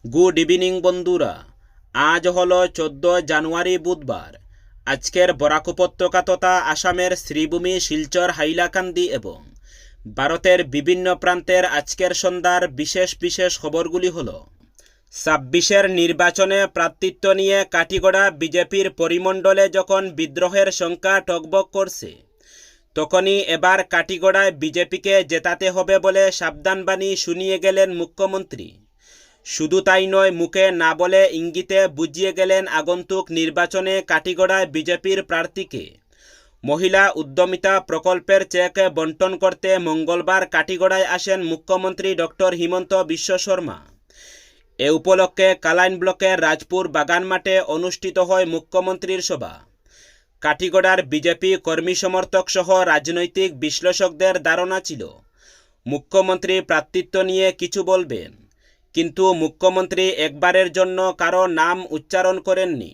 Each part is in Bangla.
গুড ইভিনিং বন্ধুরা। আজ হলো 14 জানুয়ারি বুধবার। আজকের বরাক উপত্যকা তথা আসামের শ্রীভূমি, শিলচর, হাইলাকান্দি এবং ভারতের বিভিন্ন প্রান্তের আজকের সন্ধ্যার বিশেষ বিশেষ খবরগুলি হল: 26-এর নির্বাচনে প্রার্থিত্ব নিয়ে কাটিগড়া বিজেপির পরিমণ্ডলে যখন বিদ্রোহের সংখ্যা টগবগ করছে, তখনই এবার কাটিগড়ায় বিজেপিকে জেতাতে হবে বলে সাবধানবাণী শুনিয়ে গেলেন মুখ্যমন্ত্রী। শুধু তাই নয়, মুখে না বলে ইঙ্গিতে বুঝিয়ে গেলেন আগন্তুক নির্বাচনে কাটিগড়ায় বিজেপির প্রার্থীকে। মহিলা উদ্যমিতা প্রকল্পের চেক বন্টন করতে মঙ্গলবার কাটিগড়ায় আসেন মুখ্যমন্ত্রী ডক্টর হিমন্ত বিশ্ব শর্মা। এ উপলক্ষে কালাইন ব্লকের রাজপুর বাগান মাঠে অনুষ্ঠিত হয় মুখ্যমন্ত্রীর সভা। কাটিগড়ার বিজেপি কর্মী সমর্থক সহ রাজনৈতিক বিশ্লেষকদের ধারণা ছিল মুখ্যমন্ত্রী প্রার্থিত্ব নিয়ে কিছু বলবেন, কিন্তু মুখ্যমন্ত্রী একবারের জন্য কারো নাম উচ্চারণ করেননি।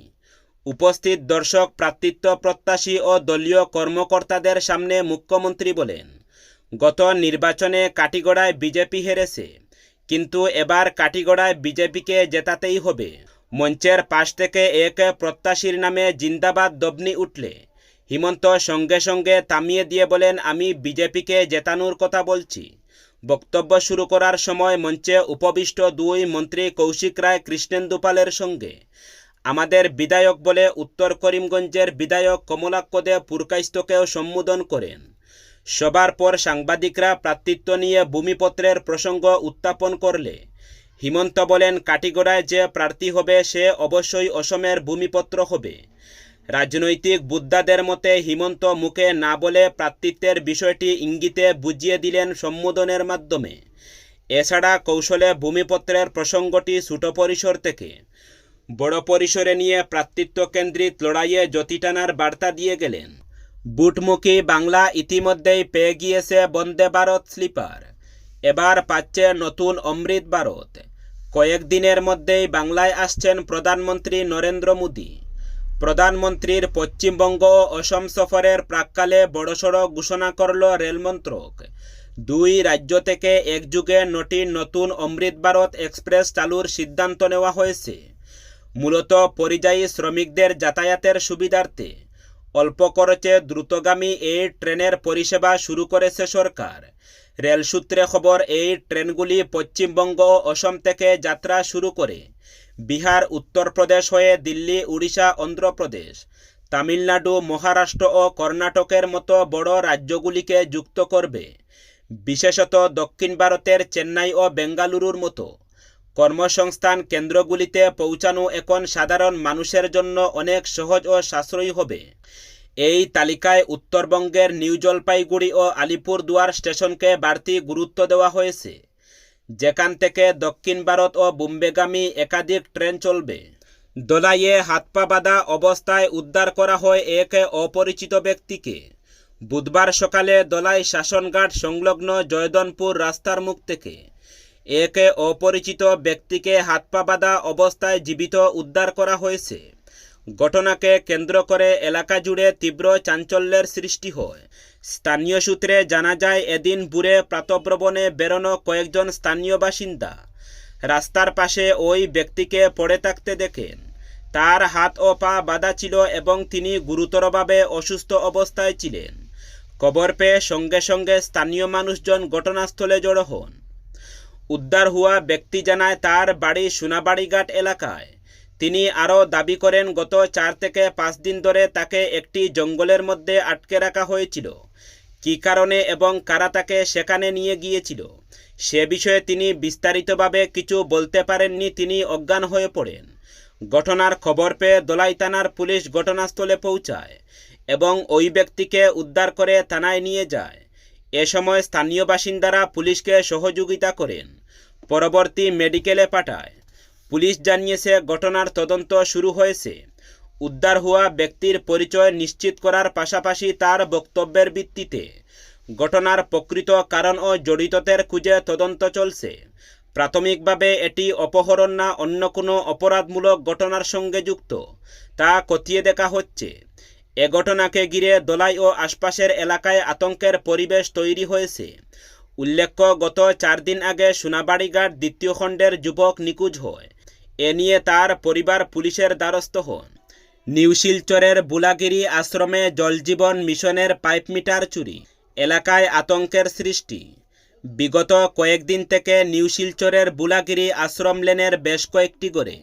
উপস্থিত দর্শক, প্রার্থিত্ব প্রত্যাশী ও দলীয় কর্মকর্তাদের সামনে মুখ্যমন্ত্রী বলেন, গত নির্বাচনে কাটিগড়ায় বিজেপি হেরেছে, কিন্তু এবার কাটিগড়ায় বিজেপিকে জেতাতেই হবে। মঞ্চের পাশ থেকে এক প্রত্যাশীর নামে জিন্দাবাদ দবনি উঠলে হিমন্ত সঙ্গে সঙ্গে থামিয়ে দিয়ে বলেন, আমি বিজেপিকে জেতানোর কথা বলছি। বক্তব্য শুরু করার সময় মঞ্চে উপবিষ্ট দুই মন্ত্রী কৌশিক রায় কৃষ্ণেন্দু পালের সঙ্গে আমাদের বিধায়ক বলে উত্তর করিমগঞ্জের বিধায়ক কমলাক্ষ দে পুরকাইস্তকেও সম্বোধন করেন। সবার পর সাংবাদিকরা প্রার্থিত্ব নিয়ে ভূমিপত্রের প্রসঙ্গ উত্থাপন করলে হিমন্ত বলেন, কাটিগড়ায় যে প্রার্থী হবে সে অবশ্যই অসমের ভূমিপত্র হবে। রাজনৈতিক বুদ্ধাদের মতে হিমন্ত মুখে না বলে প্রার্থিত্বের বিষয়টি ইঙ্গিতে বুঝিয়ে দিলেন সম্বোধনের মাধ্যমে। এছাড়া কৌশলে ভূমিপত্রের প্রসঙ্গটি ছোট পরিসর থেকে বড় পরিসরে নিয়ে প্রার্থিত্ব কেন্দ্রিক লড়াইয়ে জ্যোতি টানার বার্তা দিয়ে গেলেন। বুটমুখী বাংলা ইতিমধ্যেই পেয়ে গিয়েছে বন্দে ভারত স্লিপার, এবার পাচ্ছে নতুন অমৃত ভারত। কয়েকদিনের মধ্যেই বাংলায় আসছেন প্রধানমন্ত্রী নরেন্দ্র মোদী। প্রধানমন্ত্রীর পশ্চিমবঙ্গ ও অসম সফরের প্রাক্কালে বড়সড় ঘোষণা করল রেল মন্ত্রক। দুই রাজ্য থেকে একযুগে 9টি নতুন অমৃত ভারত এক্সপ্রেস চালুর সিদ্ধান্ত নেওয়া হয়েছে। মূলত পরিযায়ী শ্রমিকদের যাতায়াতের সুবিধার্থে অল্প খরচে দ্রুতগামী এই ট্রেনের পরিষেবা শুরু করেছে সরকার। রেল সূত্রে খবর, এই ট্রেনগুলি পশ্চিমবঙ্গ ও অসম থেকে যাত্রা শুরু করে বিহার, উত্তরপ্রদেশ হয়ে দিল্লি, উড়িষ্যা, অন্ধ্রপ্রদেশ, তামিলনাড়ু, মহারাষ্ট্র ও কর্ণাটকের মতো বড় রাজ্যগুলিকে যুক্ত করবে। বিশেষত দক্ষিণ ভারতের চেন্নাই ও বেঙ্গালুরুর মতো কর্মসংস্থান কেন্দ্রগুলিতে পৌঁছানো এখন সাধারণ মানুষের জন্য অনেক সহজ ও সাশ্রয়ী হবে। এই তালিকায় উত্তরবঙ্গের নিউ জলপাইগুড়ি ও আলিপুরদুয়ার স্টেশনকে বাড়তি গুরুত্ব দেওয়া হয়েছে, যেখান থেকে দক্ষিণ ভারত ও বোম্বেগামী একাধিক ট্রেন চলবে। দোলাইয়ে হাত পা বাঁধা অবস্থায় উদ্ধার করা হয় এক অপরিচিত ব্যক্তিকে। বুধবার সকালে দোলাই শাসনঘাট সংলগ্ন জয়দনপুর রাস্তার মুখ থেকে এক অপরিচিত ব্যক্তিকে হাত পা বাঁধা অবস্থায় জীবিত উদ্ধার করা হয়েছে। ঘটনাকে কেন্দ্র করে এলাকা জুড়ে তীব্র চাঞ্চল্যের সৃষ্টি হয়। স্থানীয় সূত্রে জানা যায়, এদিন ভোরে প্রাতঃভ্রমণে বেরোনো কয়েকজন স্থানীয় বাসিন্দা রাস্তার পাশে ওই ব্যক্তিকে পড়ে থাকতে দেখেন। তার হাত ও পা বাঁধা ছিল এবং তিনি গুরুতরভাবে অসুস্থ অবস্থায় ছিলেন। খবর পেয়ে সঙ্গে সঙ্গে স্থানীয় মানুষজন ঘটনাস্থলে জড়ো হন। উদ্ধার হওয়া ব্যক্তি জানায়, তার বাড়ি সোনাবাড়িঘাট এলাকায়। তিনি আরও দাবি করেন, গত 4 থেকে 5 দিন ধরে তাকে একটি জঙ্গলের মধ্যে আটকে রাখা হয়েছিল। কী কারণে এবং কারা তাকে সেখানে নিয়ে গিয়েছিল সে বিষয়ে তিনি বিস্তারিতভাবে কিছু বলতে পারেননি। তিনি অজ্ঞান হয়ে পড়েন। ঘটনার খবর পেয়ে দোলাই থানার পুলিশ ঘটনাস্থলে পৌঁছায় এবং ওই ব্যক্তিকে উদ্ধার করে থানায় নিয়ে যায়। এ সময় স্থানীয় বাসিন্দারা পুলিশকে সহযোগিতা করেন, পরবর্তী মেডিকেলে পাঠায়। পুলিশ জানিয়েছে, ঘটনার তদন্ত শুরু হয়েছে। উদ্ধার হওয়া ব্যক্তির পরিচয় নিশ্চিত করার পাশাপাশি তার বক্তব্যের ভিত্তিতে ঘটনার প্রকৃত কারণ ও জড়িতদের খুঁজে তদন্ত চলছে। প্রাথমিকভাবে এটি অপহরণ না অন্য কোনো অপরাধমূলক ঘটনার সঙ্গে যুক্ত তা খতিয়ে দেখা হচ্ছে। এ ঘটনাকে ঘিরে দোলাই ও আশপাশের এলাকায় আতঙ্কের পরিবেশ তৈরি হয়েছে। উল্লেখ্য, গত 4 দিন আগে সোনাবাড়িঘাট দ্বিতীয় খণ্ডের যুবক নিখোঁজ হয়। এ নিয়ে তার পরিবার পুলিশের দ্বারস্থ হন। নিউ শিলচরের বুলাগিরি আশ্রমে জলজীবন মিশনের পাইপ মিটার চুরি, এলাকায় আতঙ্কের সৃষ্টি। বিগত কয়েকদিন থেকে নিউ শিলচরের বুলাগিরি আশ্রম লেনের বেশ কয়েকটি ঘরে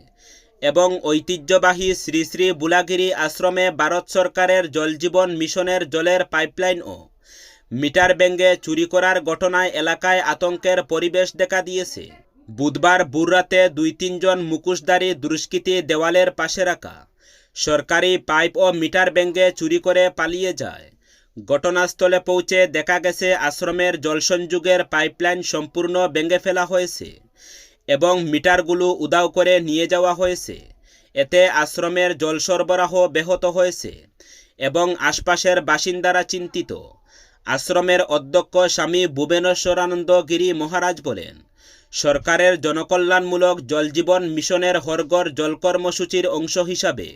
এবং ঐতিহ্যবাহী শ্রী শ্রী বুলাগিরি আশ্রমে ভারত সরকারের জলজীবন মিশনের জলের পাইপলাইন ও মিটার ভেঙে চুরি করার ঘটনায় এলাকায় আতঙ্কের পরিবেশ দেখা দিয়েছে। বুধবার ভোররাতে 2-3 জন মুখোশধারী দুষ্কৃতী দেওয়ালের পাশে রাখা সরকারি পাইপ ও মিটার ভেঙে চুরি করে পালিয়ে যায়। ঘটনাস্থলে পৌঁছে দেখা গেছে আশ্রমের জলসংযোগের পাইপলাইন সম্পূর্ণ ভেঙে ফেলা হয়েছে এবং মিটারগুলো উধাও করে নিয়ে যাওয়া হয়েছে। এতে আশ্রমের জল সরবরাহ ব্যাহত হয়েছে এবং আশপাশের বাসিন্দারা চিন্তিত। আশ্রমের অধ্যক্ষ স্বামী ভুবনেশ্বরানন্দ গিরি মহারাজ বলেন, সরকারের জনকল্যাণমূলক জলজীবন মিশনের হরঘর জল কর্মসূচির অংশ হিসাবে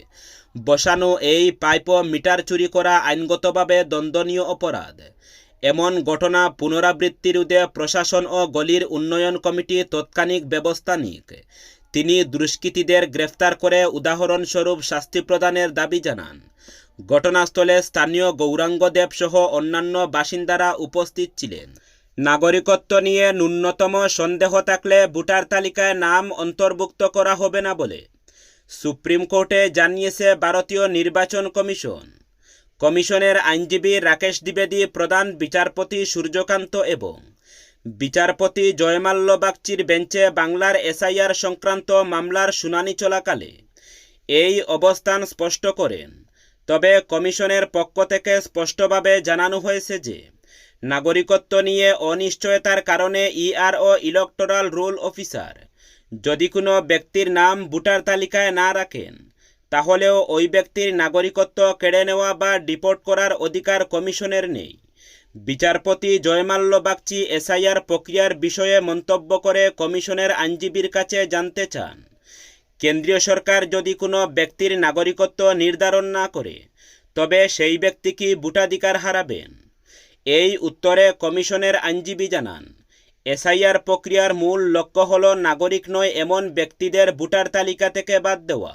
বসানো এই পাইপ ও মিটার চুরি করা আইনগতভাবে দণ্ডনীয় অপরাধ। এমন ঘটনা পুনরাবৃত্তি রোধে প্রশাসন ও গলির উন্নয়ন কমিটি তাৎক্ষণিক ব্যবস্থা নিক। তিনি দুষ্কৃতীদের গ্রেফতার করে উদাহরণস্বরূপ শাস্তি প্রদানের দাবি জানান। ঘটনাস্থলে স্থানীয় গৌরাঙ্গ দেব সহ অন্যান্য বাসিন্দারা উপস্থিত ছিলেন। নাগরিকত্ব নিয়ে ন্যূনতম সন্দেহ থাকলে ভোটার তালিকায় নাম অন্তর্ভুক্ত করা হবে না বলে সুপ্রিম কোর্টে জানিয়েছে ভারতীয় নির্বাচন কমিশন। কমিশনের আইনজীবী রাকেশ দ্বিবেদী প্রধান বিচারপতি সূর্যকান্ত এবং বিচারপতি জয়মাল্য বাগচির বেঞ্চে বাংলার এসআইআর সংক্রান্ত মামলার শুনানি চলাকালে এই অবস্থান স্পষ্ট করেন। তবে কমিশনের পক্ষ থেকে স্পষ্টভাবে জানানো হয়েছে যে নাগরিকত্ব নিয়ে অনিশ্চয়তার কারণে ইআরও ইলেকটোরাল রোল অফিসার যদি কোনো ব্যক্তির নাম ভোটার তালিকায় না রাখেন তাহলেও ওই ব্যক্তির নাগরিকত্ব কেড়ে নেওয়া বা ডিপোর্ট করার অধিকার কমিশনের নেই। বিচারপতি জয়মাল্য বাগচি এসআইআর প্রক্রিয়ার বিষয়ে মন্তব্য করে কমিশনের আইনজীবীর কাছে জানতে চান, কেন্দ্রীয় সরকার যদি কোনো ব্যক্তির নাগরিকত্ব নির্ধারণ না করে তবে সেই ব্যক্তি কি ভোটাধিকার হারাবেন? এই উত্তরে কমিশনের আইনজীবী জানান, এসআইআর প্রক্রিয়ার মূল লক্ষ্য হল নাগরিক নয় এমন ব্যক্তিদের ভোটার তালিকা থেকে বাদ দেওয়া।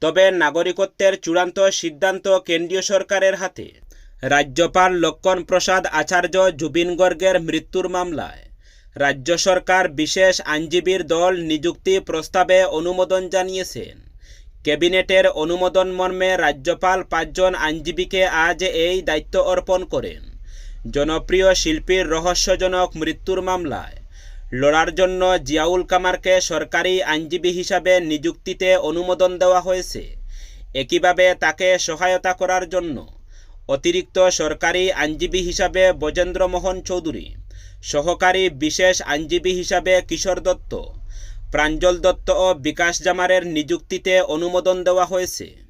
তবে নাগরিকত্বের চূড়ান্ত সিদ্ধান্ত কেন্দ্রীয় সরকারের হাতে। রাজ্যপাল লক্ষ্মণ প্রসাদ আচার্য জুবিন গর্গের মৃত্যুর মামলায় রাজ্য সরকার বিশেষ আইনজীবীর দল নিযুক্তি প্রস্তাবে অনুমোদন জানিয়েছেন। ক্যাবিনেটের অনুমোদন মর্মে রাজ্যপাল 5 জন আইনজীবীকে আজ এই দায়িত্ব অর্পণ করেন। জনপ্রিয় শিল্পীর রহস্যজনক মৃত্যুর মামলায় লড়ার জন্য জিয়াউল কামারকে সরকারি আইনজীবী হিসাবে নিযুক্তিতে অনুমোদন দেওয়া হয়েছে। একইভাবে তাকে সহায়তা করার জন্য অতিরিক্ত সরকারি আইনজীবী হিসাবে বজেন্দ্র মোহন চৌধুরী, সহকারী বিশেষ আইনজীবী হিসাবে কিশোর দত্ত, প্রাঞ্জল দত্ত ও বিকাশ জামারের নিযুক্তিতে অনুমোদন দেওয়া হয়েছে।